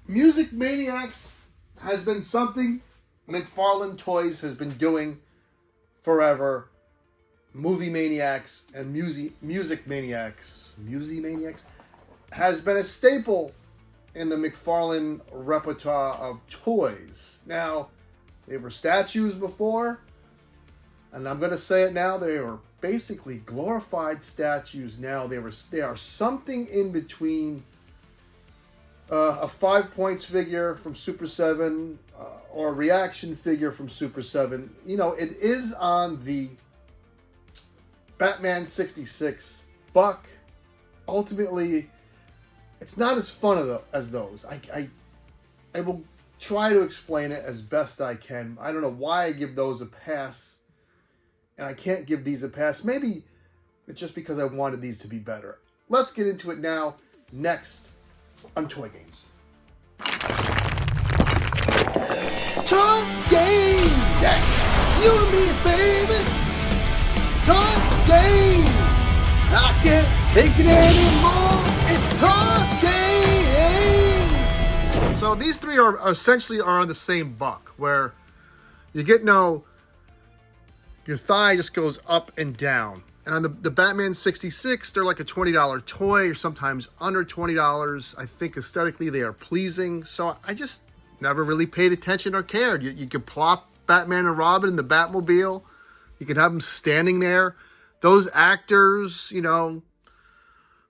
Music Maniacs has been something McFarlane Toys has been doing forever. Movie Maniacs and Music Maniacs has been a staple in the McFarlane repertoire of toys. Now, they were statues before, and I'm going to say it now, they were basically glorified statues now. They are something in between a 5 points figure from Super 7 or a reaction figure from Super 7. You know, it is on the Batman 66 buck. Ultimately, it's not as fun as those. I will try to explain it as best I can. I don't know why I give those a pass, and I can't give these a pass. Maybe it's just because I wanted these to be better. Let's get into it now. Next on Toy Games. Toy Games! Yes! You and me, baby! Toy Games! I can't take it anymore! It's Toy Games! So these three are essentially on the same buck, where you get your thigh just goes up and down. And on the Batman 66, they're like a $20 toy, or sometimes under $20. I think aesthetically they are pleasing. So I just never really paid attention or cared. You could plop Batman and Robin in the Batmobile. You could have them standing there. Those actors, you know,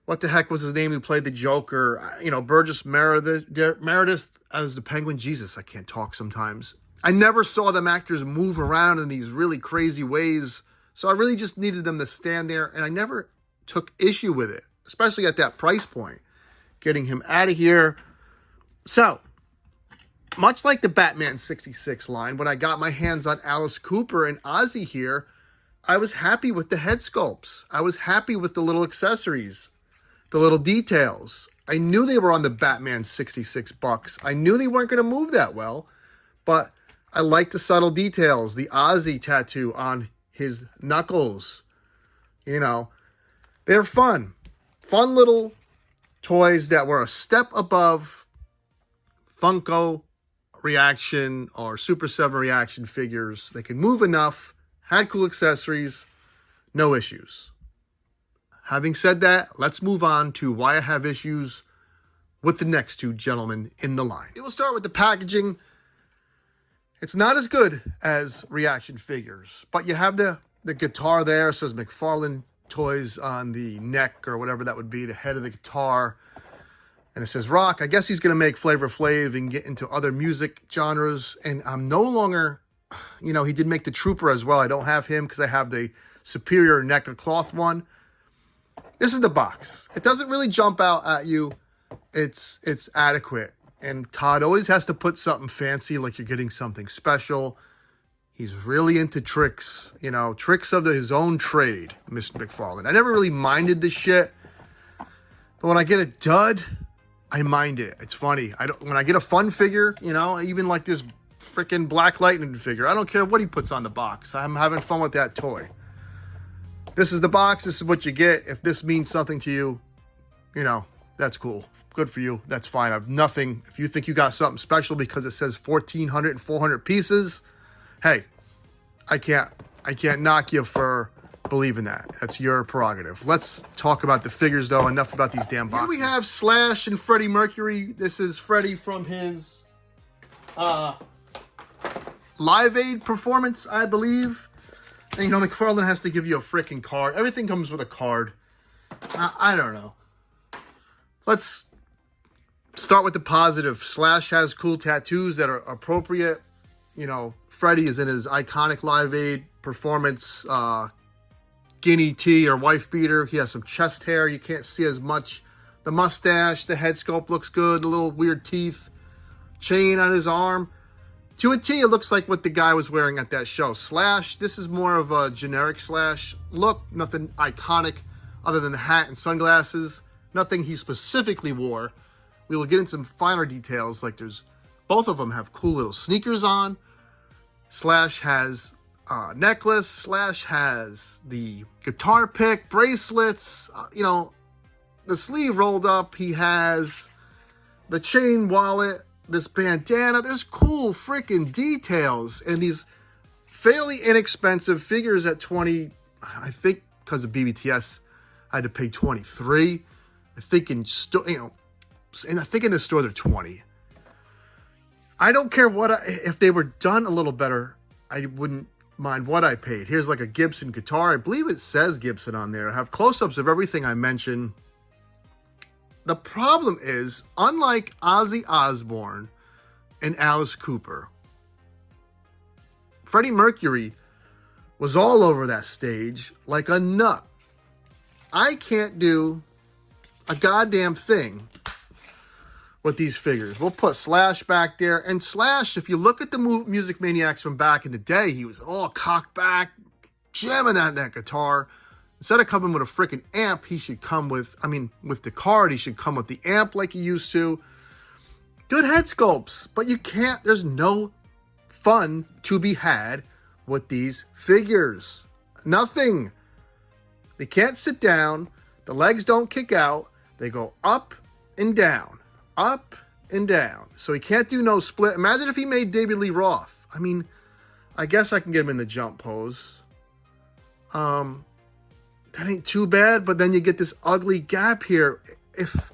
what the heck was his name who played the Joker? You know, Burgess Meredith as the Penguin. Jesus, I can't talk sometimes. I never saw them actors move around in these really crazy ways. So I really just needed them to stand there, and I never took issue with it, especially at that price point, getting him out of here. So, much like the Batman 66 line, when I got my hands on Alice Cooper and Ozzy here, I was happy with the head sculpts. I was happy with the little accessories, the little details. I knew they were on the Batman 66 bucks. I knew they weren't going to move that well, but I liked the subtle details, the Ozzy tattoo on his knuckles. You know, they're fun. Fun little toys that were a step above Funko reaction or Super 7 reaction figures. They could move enough, had cool accessories, no issues. Having said that, let's move on to why I have issues with the next two gentlemen in the line. We'll start with the packaging. It's not as good as reaction figures, but you have the guitar there. It says McFarlane Toys on the neck or whatever that would be, the head of the guitar. And it says rock. I guess he's going to make Flavor Flav and get into other music genres. And I'm no longer, you know, he did make the Trooper as well. I don't have him because I have the Superior neck of cloth one. This is the box. It doesn't really jump out at you. It's adequate. And Todd always has to put something fancy, like you're getting something special. He's really into tricks, you know, tricks of his own trade, Mr. McFarlane. I never really minded this shit, but when I get a dud, I mind it. It's funny. When I get a fun figure, you know, even like this freaking Black Lightning figure, I don't care what he puts on the box. I'm having fun with that toy. This is the box. This is what you get. If this means something to you, you know, that's cool. Good for you. That's fine. I've nothing. If you think you got something special because it says 1,400 and 400 pieces, hey, I can't knock you for believing that. That's your prerogative. Let's talk about the figures, though. Enough about these damn boxes. Here we have Slash and Freddie Mercury. This is Freddie from his Live Aid performance, I believe. And, you know, McFarlane has to give you a freaking card. Everything comes with a card. I don't know. Let's start with the positive. Slash has cool tattoos that are appropriate. You know, Freddie is in his iconic Live Aid performance guinea tee or wife beater. He has some chest hair. You can't see as much. The mustache, the head sculpt looks good. The little weird teeth. Chain on his arm. To a T, it looks like what the guy was wearing at that show. Slash, this is more of a generic Slash look. Nothing iconic other than the hat and sunglasses. Nothing he specifically wore. We will get into some finer details, like both of them have cool little sneakers on. Slash has a necklace. Slash has the guitar pick, bracelets, you know, the sleeve rolled up. He has the chain wallet, this bandana. There's cool freaking details. And these fairly inexpensive figures at 20, I think because of BBTS, I had to pay 23. I think in and I think in the store they're 20. I don't care if they were done a little better, I wouldn't mind what I paid. Here's like a Gibson guitar. I believe it says Gibson on there. I have close-ups of everything I mentioned. The problem is, unlike Ozzy Osbourne and Alice Cooper, Freddie Mercury was all over that stage like a nut. I can't do a goddamn thing with these figures. We'll put Slash back there. And Slash, if you look at the Music Maniacs from back in the day, he was all cocked back, jamming on that guitar. Instead of coming with a freaking amp, he should come with the card, he should come with the amp like he used to. Good head sculpts, but you can't, there's no fun to be had with these figures. Nothing. They can't sit down. The legs don't kick out. They go up and down. Up and down. So he can't do no split. Imagine if he made David Lee Roth. I mean, I guess I can get him in the jump pose. That ain't too bad, but then you get this ugly gap here. If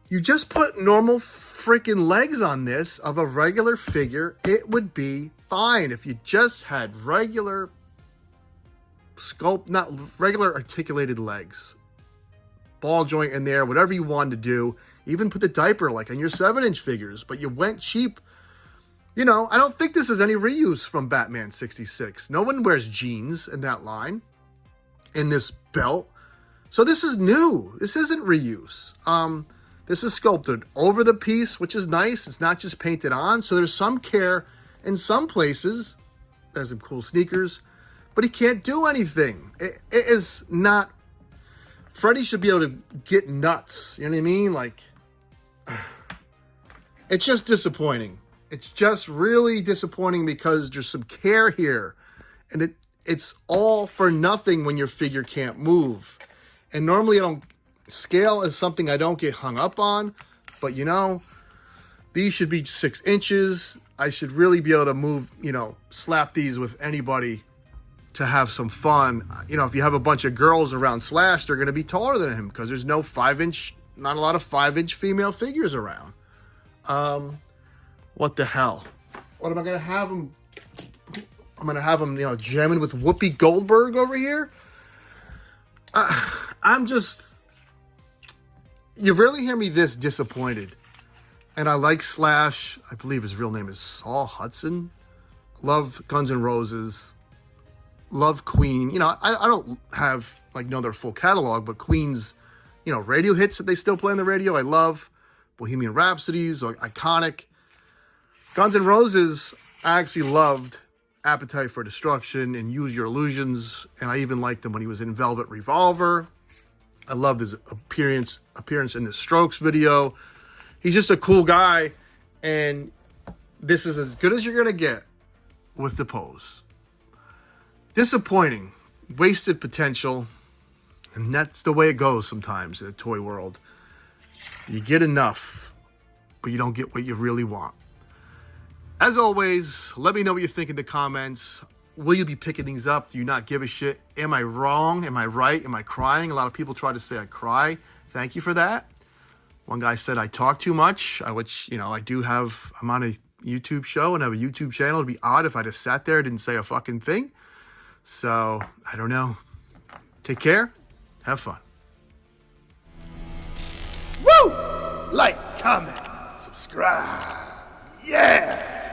you just put normal freaking legs on this of a regular figure, it would be fine. If you just had regular sculpt, not regular articulated legs. Ball joint in there, whatever you wanted to do. Even put the diaper like on your 7-inch figures, but you went cheap. You know, I don't think this is any reuse from Batman 66. No one wears jeans in that line, in this belt. So this is new. This isn't reuse. This is sculpted over the piece, which is nice. It's not just painted on. So there's some care in some places. There's some cool sneakers, but he can't do anything. It is not. Freddie should be able to get nuts. You know what I mean? Like, it's just disappointing. It's just really disappointing because there's some care here. And it's all for nothing when your figure can't move. And normally scale is something I don't get hung up on. But, you know, these should be 6 inches. I should really be able to move, slap these with anybody to have some fun. You know, if you have a bunch of girls around Slash, they're going to be taller than him because there's not a lot of 5-inch female figures around. What the hell? What am I going to have him? I'm going to have him, jamming with Whoopi Goldberg over here. You rarely hear me this disappointed. And I like Slash. I believe his real name is Saul Hudson. Love Guns N' Roses. Love Queen. I don't have know their full catalog, but Queen's, radio hits that they still play on the radio, I love. Bohemian Rhapsodies, iconic. Guns N' Roses, I actually loved Appetite for Destruction and Use Your Illusions, and I even liked him when he was in Velvet Revolver. I loved his appearance in the Strokes video. He's just a cool guy, and this is as good as you're going to get with the pose. Disappointing, wasted potential, and that's the way it goes sometimes in the toy world. You get enough, but you don't get what you really want. As always, let me know what you think in the comments. Will you be picking these up? Do you not give a shit? Am I wrong? Am I right? Am I crying? A lot of people try to say I cry. Thank you for that. One guy said I talk too much, which, I'm on a YouTube show and have a YouTube channel. It'd be odd if I just sat there and didn't say a fucking thing. So, I don't know. Take care. Have fun. Woo! Like, comment, subscribe. Yeah!